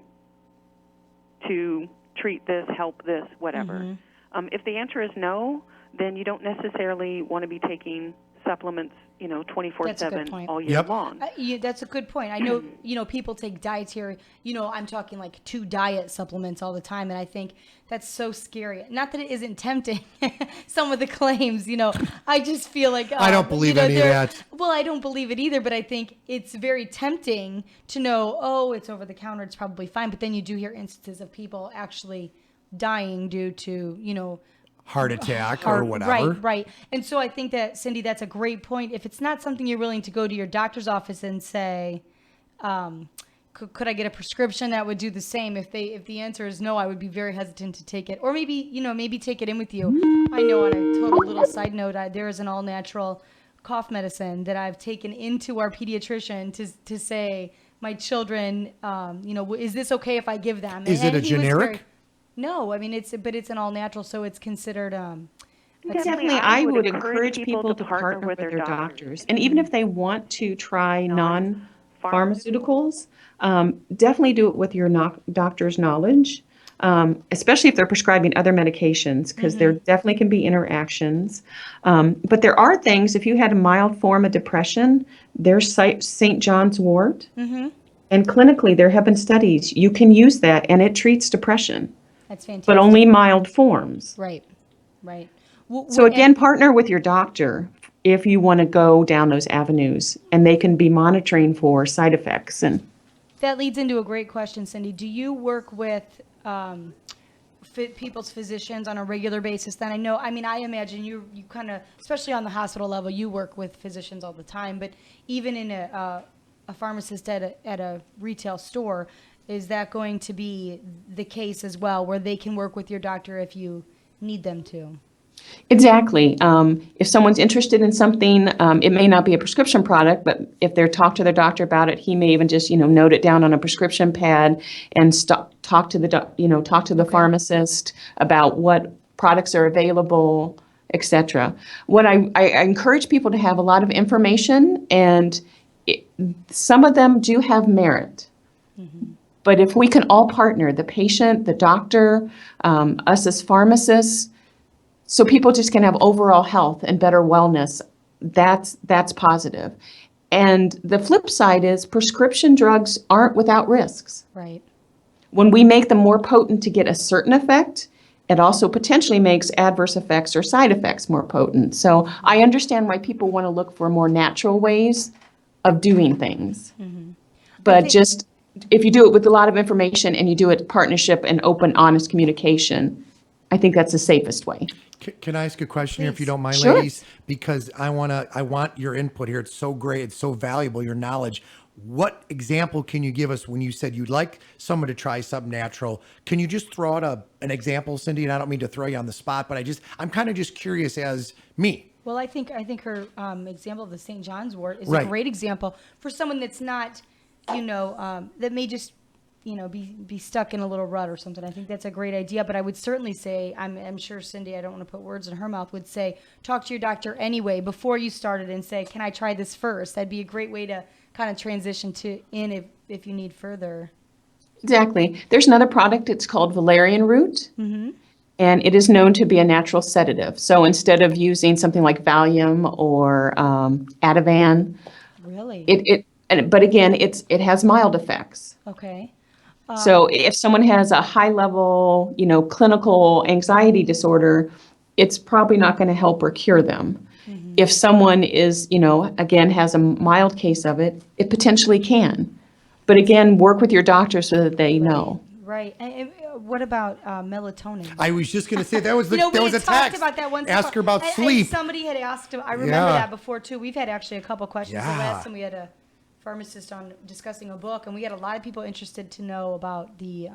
to treat this, help this, whatever? If the answer is no, then you don't necessarily want to be taking supplements, 24/7 all year Yep. long. That's a good point. I know, people take dietary, I'm talking like 2 diet supplements all the time. And I think that's so scary. Not that it isn't tempting, some of the claims, I just feel like, I don't believe any of that. Well, I don't believe it either, but I think it's very tempting to know, it's over the counter, it's probably fine. But then you do hear instances of people actually dying due to, Heart attack or whatever. Right. And so I think that, Cindy, that's a great point. If it's not something you're willing to go to your doctor's office and say, could I get a prescription that would do the same? If the answer is no, I would be very hesitant to take it. Or maybe take it in with you. I know, on a total little side note, there is an all-natural cough medicine that I've taken into our pediatrician to say, my children, is this okay if I give them? Is it a he was generic? No, I mean, it's an all natural, so it's considered, Definitely, I would encourage people to partner with their doctors. And even if they want to try non-pharmaceuticals, definitely do it with your doctor's knowledge, especially if they're prescribing other medications, because there definitely can be interactions. But there are things, if you had a mild form of depression, there's St. John's wort. And clinically, there have been studies. You can use that, and it treats depression. That's fantastic. But only mild forms. Right. So again, partner with your doctor if you want to go down those avenues, and they can be monitoring for side effects. And that leads into a great question, Cindy. Do you work with people's physicians on a regular basis? Then I imagine you kind of, especially on the hospital level, you work with physicians all the time. But even in a pharmacist at a retail store, is that going to be the case as well, where they can work with your doctor if you need them to? Exactly. If someone's interested in something, it may not be a prescription product, but if they're talk to their doctor about it, he may even just, note it down on a prescription pad and talk to the pharmacist about what products are available, etc. What I encourage people to have a lot of information, and some of them do have merit. But if we can all partner, the patient, the doctor, us as pharmacists, so people just can have overall health and better wellness, that's positive. And the flip side is prescription drugs aren't without risks. Right. When we make them more potent to get a certain effect, it also potentially makes adverse effects or side effects more potent. So I understand why people want to look for more natural ways of doing things. But just if you do it with a lot of information and you do it partnership and open, honest communication, I think that's the safest way. Can I ask a question here, if you don't mind, Sure. ladies? Because I want your input here. It's so great. It's so valuable, your knowledge. What example can you give us when you said you'd like someone to try something natural? Can you just throw out an example, Cindy? And I don't mean to throw you on the spot, but I'm kind of just curious as me. Well, I think her example of the St. John's wort is Right. a great example for someone that's not, that may just, be stuck in a little rut or something. I think that's a great idea. But I would certainly say, I'm sure Cindy, I don't want to put words in her mouth, would say, talk to your doctor anyway before you started and say, can I try this first? That'd be a great way to kind of transition if you need further. Exactly. There's another product, it's called valerian root. And it is known to be a natural sedative. So instead of using something like Valium or Ativan, Really? but again, it has mild effects. Okay. So if someone has a high level, clinical anxiety disorder, it's probably not going to help or cure them. If someone is, again, has a mild case of it, it potentially can. But again, work with your doctor so that they know. Right. And what about melatonin? I was just going to say that was We that was a had talked text. about that once. Ask her about And sleep. somebody had asked. I remember Yeah. that before too. We've had actually a couple questions. The Yeah. last time we had a pharmacist on discussing a book, and we had a lot of people interested to know about the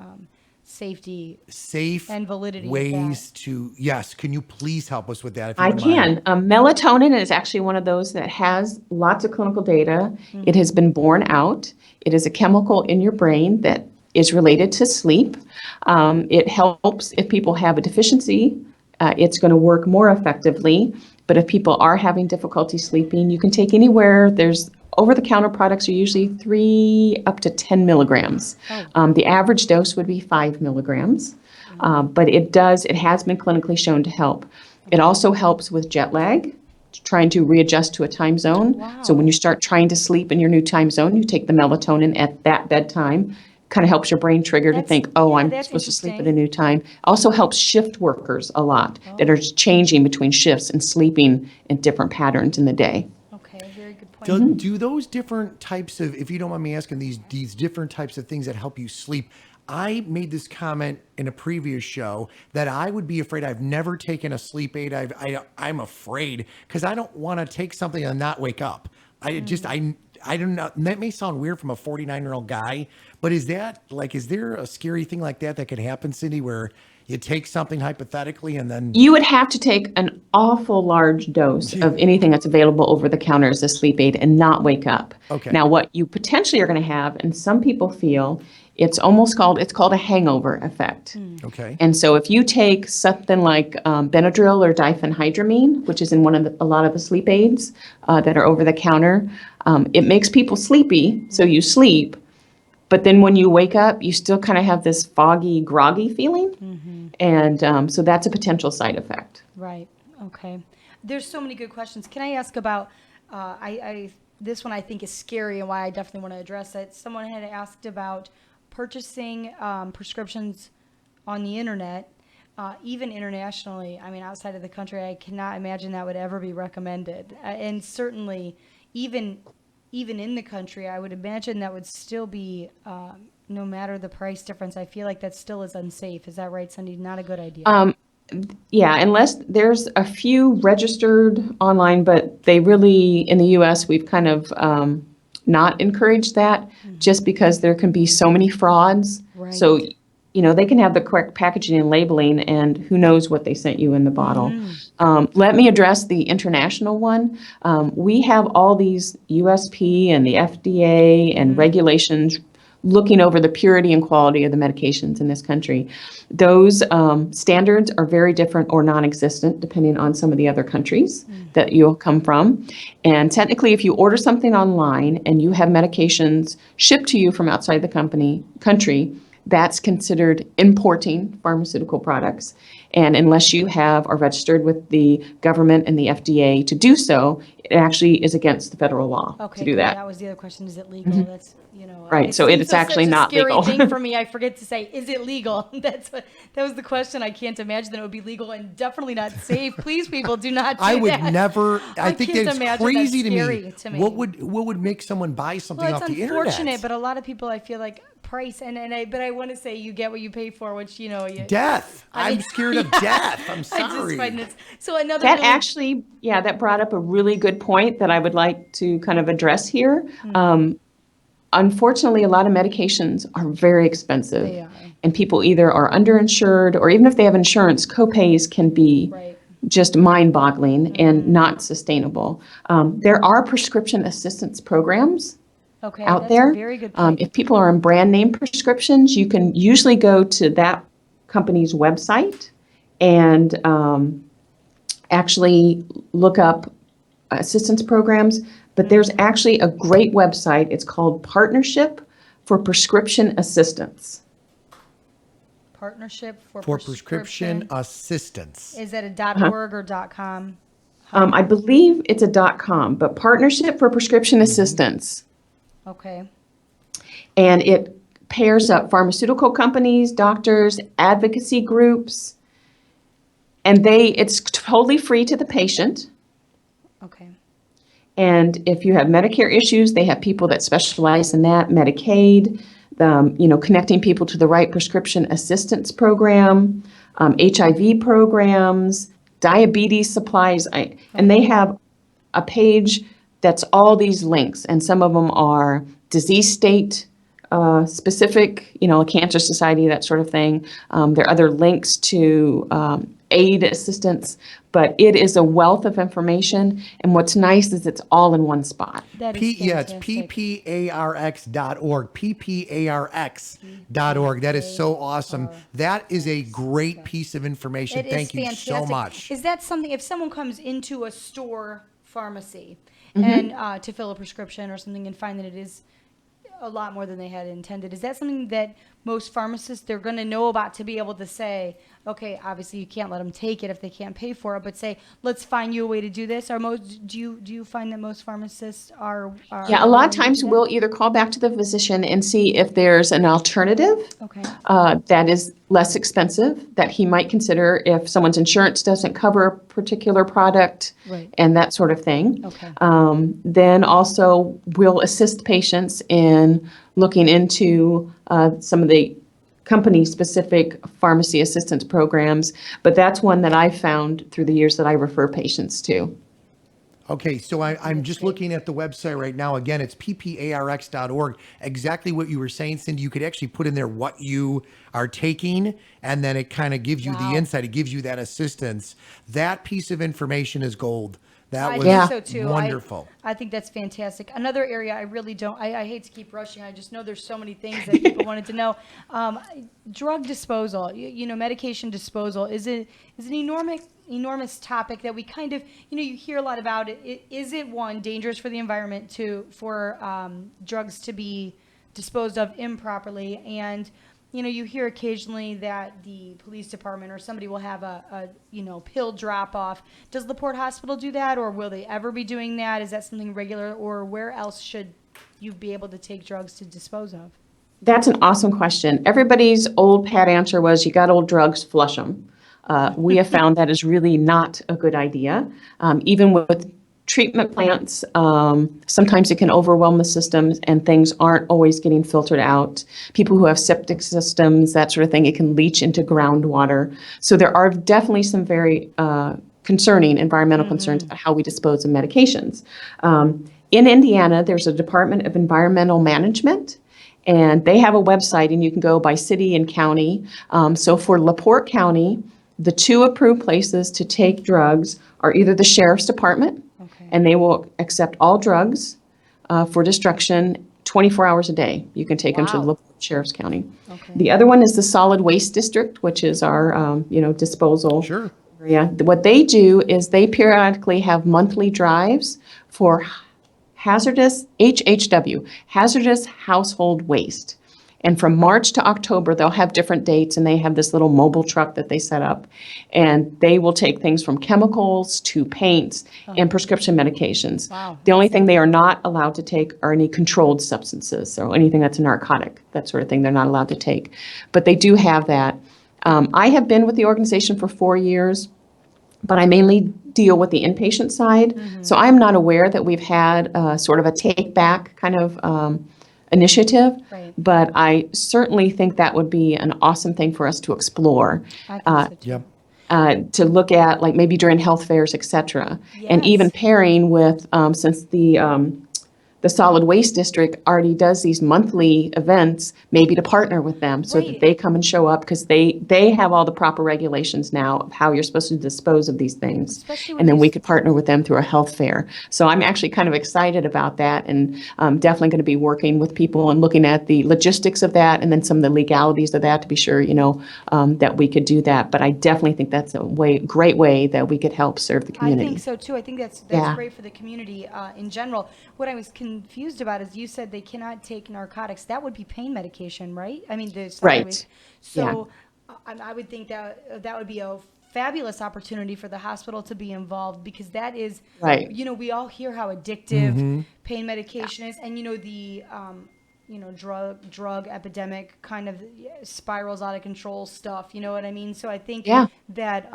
safety Safe and validity of ways to, yes. Can you please help us with that? If you I don't mind? can. Melatonin is actually one of those that has lots of clinical data. It has been borne out. It is a chemical in your brain that is related to sleep. It helps if people have a deficiency. It's going to work more effectively. But if people are having difficulty sleeping, you can take anywhere. There's over-the-counter products are usually 3 up to 10 milligrams. The average dose would be 5 milligrams. But it has been clinically shown to help. It also helps with jet lag, trying to readjust to a time zone. So when you start trying to sleep in your new time zone, you take the melatonin at that bedtime. Kind of helps your brain trigger to think, I'm that's supposed to sleep at a interesting. new time. Also helps shift workers a lot that are changing between shifts and sleeping in different patterns in the day. Okay, very good point. Do those different types of, if you don't mind me asking, these different types of things that help you sleep? I made this comment in a previous show that I would be afraid. I've never taken a sleep aid. I'm afraid because I don't want to take something and not wake up. I don't know. That may sound weird from a 49-year-old guy, but is there a scary thing like that could happen, Cindy, where you take something hypothetically and then You would have to take an awful large dose of anything that's available over the counter as a sleep aid and not wake up. Okay. Now, what you potentially are going to have, and some people feel, it's called a hangover effect. okay. And so if you take something like Benadryl or diphenhydramine, which is in a lot of the sleep aids that are over the counter, it makes people sleepy, so you sleep. But then when you wake up, you still kind of have this foggy, groggy feeling. And so that's a potential side effect. Right. Okay. There's so many good questions. Can I ask about, this one I think is scary and why I definitely want to address it. Someone had asked about purchasing prescriptions on the internet, even internationally. I mean, outside of the country, I cannot imagine that would ever be recommended. And certainly, even even in the country, I would imagine that would still be, no matter the price difference, I feel like that still is unsafe. Is that right, Cindy? Not a good idea. Yeah, unless there's a few registered online, but they really, in the US, we've kind of not encouraged that just because there can be so many frauds. Right. So, they can have the correct packaging and labeling, and who knows what they sent you in the bottle. Let me address the international one. We have all these USP and the FDA and regulations looking over the purity and quality of the medications in this country. Those standards are very different or non-existent depending on some of the other countries that you'll come from. And technically, if you order something online and you have medications shipped to you from outside the country, that's considered importing pharmaceutical products. And unless you are registered with the government and the FDA to do so, it actually is against the federal law Okay, to do good. that. That was the other question. Is it legal? That's, Right, so seems it's actually such not a scary legal. thing for me. I forget to say, is it legal? That was the question. I can't imagine that it would be legal and definitely not safe. Please, people, do not do I would that. never. I think can't that's imagine crazy that's to scary me. to me. What would make someone buy something Well, off it's the unfortunate, internet? but a lot of people, I feel like, price but I want to say you get what you pay for, which Death. I mean, I'm scared of yeah. death. I'm I just sorry. find it so another That really, actually, yeah, that brought up a really good point that I would like to kind of address here. Unfortunately, a lot of medications are very expensive. They are. And people either are underinsured, or even if they have insurance, copays can be Right. just mind-boggling and not sustainable. There are prescription assistance programs Okay, out that's there. a very good point. If people are on brand name prescriptions, you can usually go to that company's website and actually look up assistance programs. But there's actually a great website. It's called Partnership for Prescription Assistance. Partnership for prescription assistance. Is that a .org or .com? I believe it's a .com, but Partnership for Prescription Assistance. Okay. And it pairs up pharmaceutical companies, doctors, advocacy groups, and it's totally free to the patient. Okay. And if you have Medicare issues, they have people that specialize in that, Medicaid, connecting people to the right prescription assistance program, HIV programs, diabetes supplies. And they have a page that's all these links, and some of them are disease state specific, a cancer society, that sort of thing. There are other links to aid assistance, but it is a wealth of information. And what's nice is it's all in one spot. That is It's fantastic. pparx.org. pparx.org. That is so awesome. That is a great piece of information. It Thank is you so fantastic. much. Is that something, if someone comes into a store pharmacy Mm-hmm. and to fill a prescription or something and find that it is a lot more than they had intended, is that something that most pharmacists, they're going to know about to be able to say, okay, obviously you can't let them take it if they can't pay for it, but say, let's find you a way to do this? Or do you find that most pharmacists are Yeah, a lot of willing to times do that? we'll either call back to the physician and see if there's an alternative Okay. that is less expensive that he might consider if someone's insurance doesn't cover a particular product Right. and that sort of thing. Okay. Then also we'll assist patients in looking into some of the company-specific pharmacy assistance programs, but that's one that I've found through the years that I refer patients to. Okay, so I'm just looking at the website right now. Again, it's pparx.org. Exactly what you were saying, Cindy. You could actually put in there what you are taking, and then it kind of gives you the insight. It gives you that assistance. That piece of information is gold. That I was think so too. wonderful. I think that's fantastic. Another area I really don't, I hate to keep rushing. I just know there's so many things that people wanted to know. Drug disposal, medication disposal is an enormous topic that we kind of, you hear a lot about it. Is it one, dangerous for the environment for drugs to be disposed of improperly? And you hear occasionally that the police department or somebody will have a pill drop off. Does LaPorte Hospital do that, or will they ever be doing that? Is that something regular, or where else should you be able to take drugs to dispose of? That's an awesome question. Everybody's old pat answer was, you got old drugs, flush them. We have found that is really not a good idea. Even with treatment plants, sometimes it can overwhelm the systems and things aren't always getting filtered out. People who have septic systems, that sort of thing, it can leach into groundwater. So there are definitely some very concerning environmental concerns about how we dispose of medications. In Indiana, there's a Department of Environmental Management, and they have a website, and you can go by city and county. So for LaPorte County, the two approved places to take drugs are either the Sheriff's Department, and they will accept all drugs for destruction 24 hours a day. You can take them to the Wow. LaPorte Sheriff's County. The other one is the Solid Waste District, which is our, disposal Sure. area. What they do is they periodically have monthly drives for hazardous HHW, hazardous household waste. And from March to October, they'll have different dates, and they have this little mobile truck that they set up. And they will take things from chemicals to paints and prescription medications. Wow. The only thing they are not allowed to take are any controlled substances, so anything that's a narcotic, that sort of thing, they're not allowed to take. But they do have that. I have been with the organization for 4 years, but I mainly deal with the inpatient side. So I'm not aware that we've had sort of a take back kind of initiative, Right. but I certainly think that would be an awesome thing for us to explore, I think so too. Yep. to look at, like maybe during health fairs, et cetera. And even Yes. pairing with, since the Solid Waste District already does these monthly events, maybe to partner with them so that Right. they come and show up, because they have all the proper regulations now of how you're supposed to dispose of these things. Especially with And then we these- could partner with them through a health fair. So I'm actually kind of excited about that, and definitely going to be working with people and looking at the logistics of that and then some of the legalities of that to be sure, that we could do that. But I definitely think that's a great way that we could help serve the I community. think so too. I think that's Yeah. great for the community in general. What I was confused about is you said they cannot take narcotics. That would be pain medication, right? I mean, the Right. So I would think that would be a fabulous opportunity for the hospital to be involved, because that is Right. we all hear how addictive pain medication is, and the drug epidemic kind of spirals out of control stuff. You know what I mean? So I think Yeah. that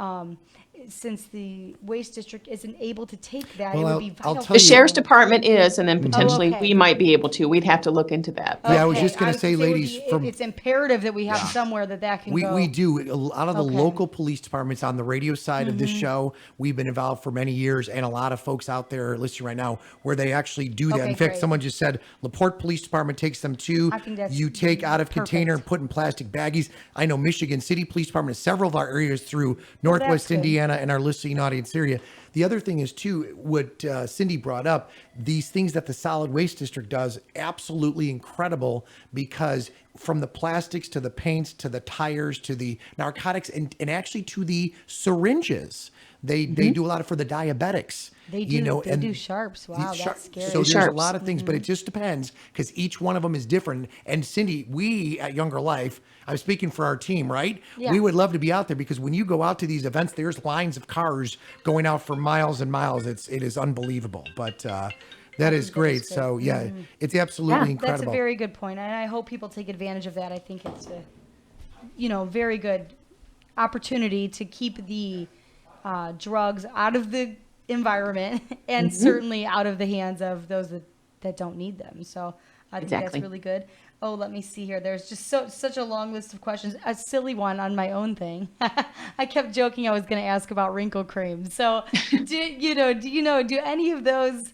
since the waste district isn't able to take that, Well, it would be I'll vital. tell The you- sheriff's department is, and then potentially okay. we might be able to. We'd have to look into that. Yeah, I was Okay, just gonna say, it would ladies, be- it's imperative that we have somewhere that can go. We do. A lot of the Okay. local police departments on the radio side of this show, we've been involved for many years, and a lot of folks out there listening right now where they actually do that. Okay, In fact, great. someone just said LaPorte Police Department takes them too. I think that's You take out of container and perfect. put in plastic baggies. I know Michigan City Police Department, several of our areas through Northwest good. Indiana and our listening audience area. The other thing is too, what Cindy brought up, these things that the solid waste district does, absolutely incredible, because from the plastics to the paints to the tires to the narcotics and actually to the syringes, they do a lot for the diabetics. They do. They and do sharps. Wow, these that's scary. So there's a Sharps. lot of things, but it just depends, because each one of them is different. And Cindy, we at Younger Life, I'm speaking for our team, right? Yeah. We would love to be out there, because when you go out to these events, there's lines of cars going out for miles and miles. It is unbelievable, but that is great. good. So yeah, it's absolutely Yeah, incredible. That's a very good point, and I hope people take advantage of that. I think it's a very good opportunity to keep the drugs out of the environment and certainly out of the hands of those that don't need them. So I think Exactly. that's really good. Oh, let me see here. There's just such a long list of questions. A silly one on my own thing. I kept joking I was going to ask about wrinkle cream. So, do any of those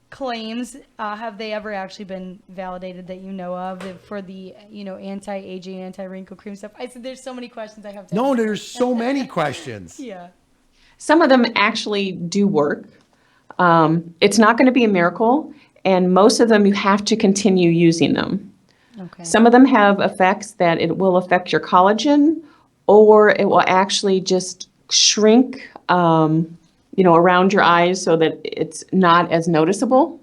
claims have they ever actually been validated that you know of for the anti-aging, anti-wrinkle cream stuff? I said there's so many questions I have to No, ask. there's so many questions. Yeah. Some of them actually do work. It's not going to be a miracle, and most of them you have to continue using them. Okay. Some of them have effects that it will affect your collagen, or it will actually just shrink, around your eyes so that it's not as noticeable.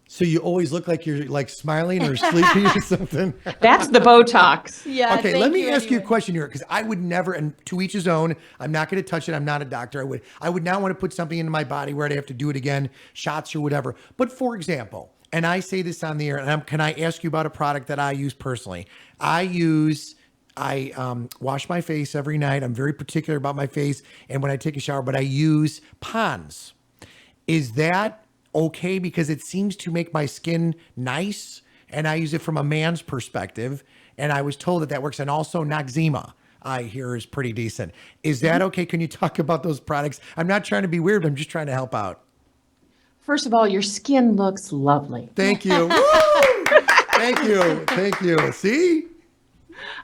So you always look like you're like smiling or sleepy or something. That's the Botox. Yeah. Okay, thank let me ask you a anyway. question here, because I would never, and to each his own, I'm not going to touch it. I'm not a doctor. I would not want to put something into my body where I'd have to do it again, shots or whatever. But for example, and I say this on the air, and can I ask you about a product that I use personally? I wash my face every night. I'm very particular about my face and when I take a shower, but I use Pond's. Is that okay? Because it seems to make my skin nice, and I use it from a man's perspective. And I was told that works. And also Noxzema, I hear, is pretty decent. Is that okay? Can you talk about those products? I'm not trying to be weird, but I'm just trying to help out. First of all, your skin looks lovely. Thank you. Woo! Thank you. Thank you. See?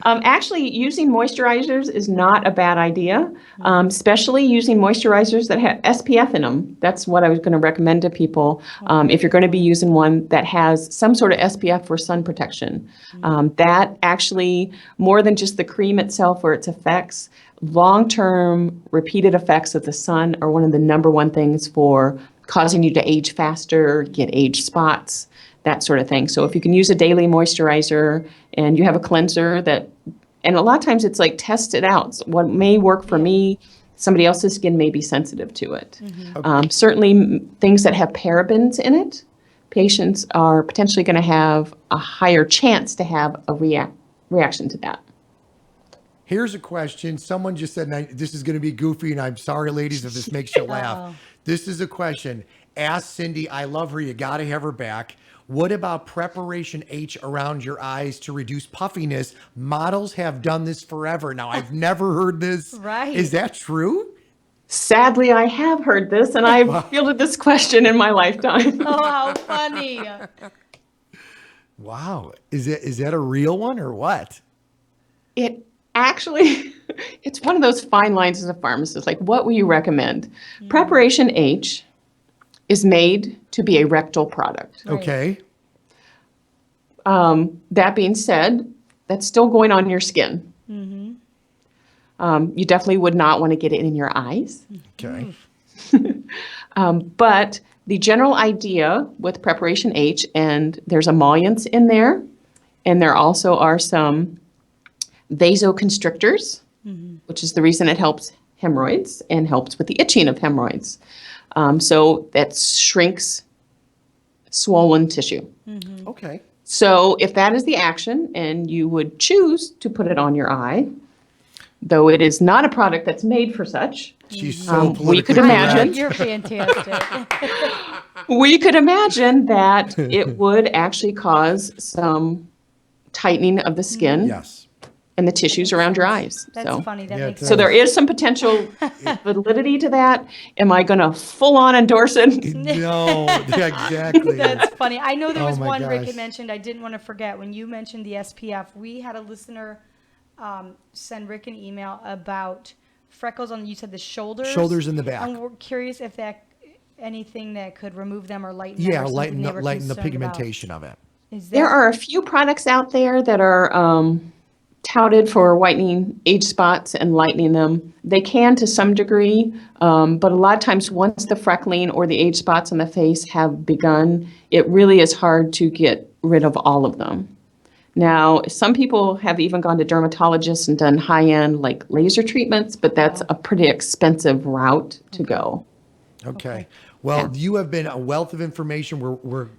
Actually, using moisturizers is not a bad idea, especially using moisturizers that have SPF in them. That's what I was going to recommend to people. If you're going to be using one that has some sort of SPF for sun protection, that actually, more than just the cream itself or its effects, long-term repeated effects of the sun are one of the number one things for causing you to age faster, get age spots, that sort of thing. So if you can use a daily moisturizer and you have a cleanser that, and a lot of times it's like test it out. So what may work for me, somebody else's skin may be sensitive to it. Certainly things that have parabens in it, patients are potentially going to have a higher chance to have a reaction to that. Here's a question. Someone just said, and this is going to be goofy, and I'm sorry, ladies, if this makes you laugh. This is a question. Ask Cindy. I love her. You got to have her back. What about Preparation H around your eyes to reduce puffiness? Models have done this forever. Now, I've never heard this. Right. Is that true? Sadly, I have heard this, and I've fielded this question in my lifetime. Oh, how funny. Wow. Is that a real one or what? It actually, it's one of those fine lines as a pharmacist. Like, what will you recommend? Preparation H is made to be a rectal product. Right. Okay. That being said, that's still going on your skin. You definitely would not want to get it in your eyes. Okay. But the general idea with Preparation H, and there's emollients in there, and there also are some vasoconstrictors, which is the reason it helps hemorrhoids and helps with the itching of hemorrhoids. So that shrinks swollen tissue. Okay. So if that is the action and you would choose to put it on your eye, though it is not a product that's made for such, She's so we could politically imagine. correct. You're fantastic. we could imagine that it would actually cause some tightening of the skin Yes. and the tissues around your eyes. That's so. funny. That Yeah, makes it So there is some potential validity to that. Am I going to full on endorse it? No, exactly. That's funny. I know there Oh was my one Rick gosh. had mentioned. I didn't want to forget when you mentioned the SPF. We had a listener send Rick an email about freckles on, you said, the shoulders. Shoulders and the back. And we're curious if that anything that could remove them or lighten Yeah, them or lighten something they were the concerned about. pigmentation of it. Is There that- are a few products out there that are touted for whitening age spots and lightening them. They can to some degree, but a lot of times once the freckling or the age spots on the face have begun, it really is hard to get rid of all of them. Now, some people have even gone to dermatologists and done high-end like laser treatments, but that's a pretty expensive route to go. Okay. Well, you have been a wealth of information.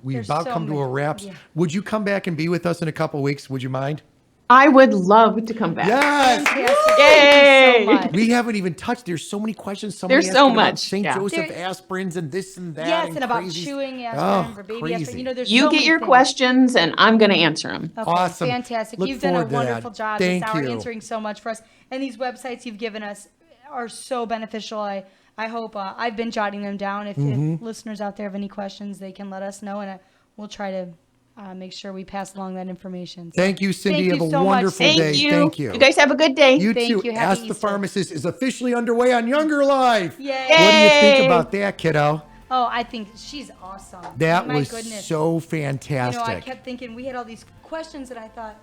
We've There's about so come to a many. wrap. Yeah. Would you come back and be with us in a couple of weeks? Would you mind? I would love to come back. Yes. Fantastic. Yay! Thank you so much. We haven't even touched. There's so many questions. Somebody There's so asking about much, St. yeah. Joseph There- aspirins and this and that. Yes, and about crazy- chewing aspirin for baby crazy. aspirin. You know, there's You so get many your things. questions and I'm going to answer them. Okay, Awesome. fantastic. Look You've done a forward to that. wonderful job Thank this hour you. answering so much for us. And these websites you've given us are so beneficial. I hope I've been jotting them down. If listeners out there have any questions, they can let us know, and we'll try to make sure we pass along that information. So Thank you, Cindy. Thank you have a so much. wonderful Thank day. you. Thank you. You guys have a good day. You Thank too. you. Happy Ask the Easter. Pharmacist is officially underway on Younger Life. Yay. What do you think Yay. about that, kiddo? Oh, I think she's awesome. That My was goodness. so You fantastic. know, I kept thinking we had all these questions, and I thought,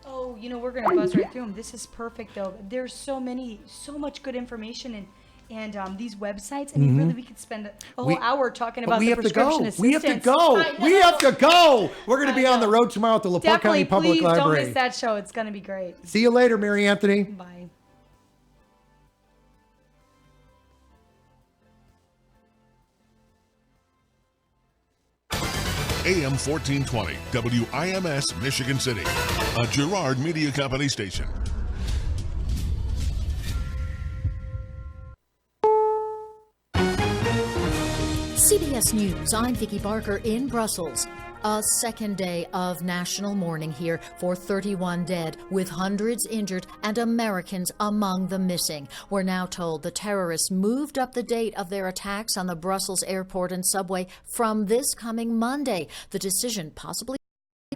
oh, you know, we're gonna buzz right through them. This is perfect, though. There's so much good information and these websites. I mean, really, we could spend a whole We- hour talking But about we the have to prescription go. assistants. We have to go. I We know. have to go. We're going to I be on the know. road tomorrow at the LaPorte Definitely, County Public please Library. don't miss that show. It's gonna be great. See you later, Mary Anthony. Bye. AM 1420, WIMS, Michigan City, a Girard Media Company station. CBS News, I'm Vicki Barker in Brussels. A second day of national mourning here for 31 dead, with hundreds injured and Americans among the missing. We're now told the terrorists moved up the date of their attacks on the Brussels airport and subway from this coming Monday. The decision possibly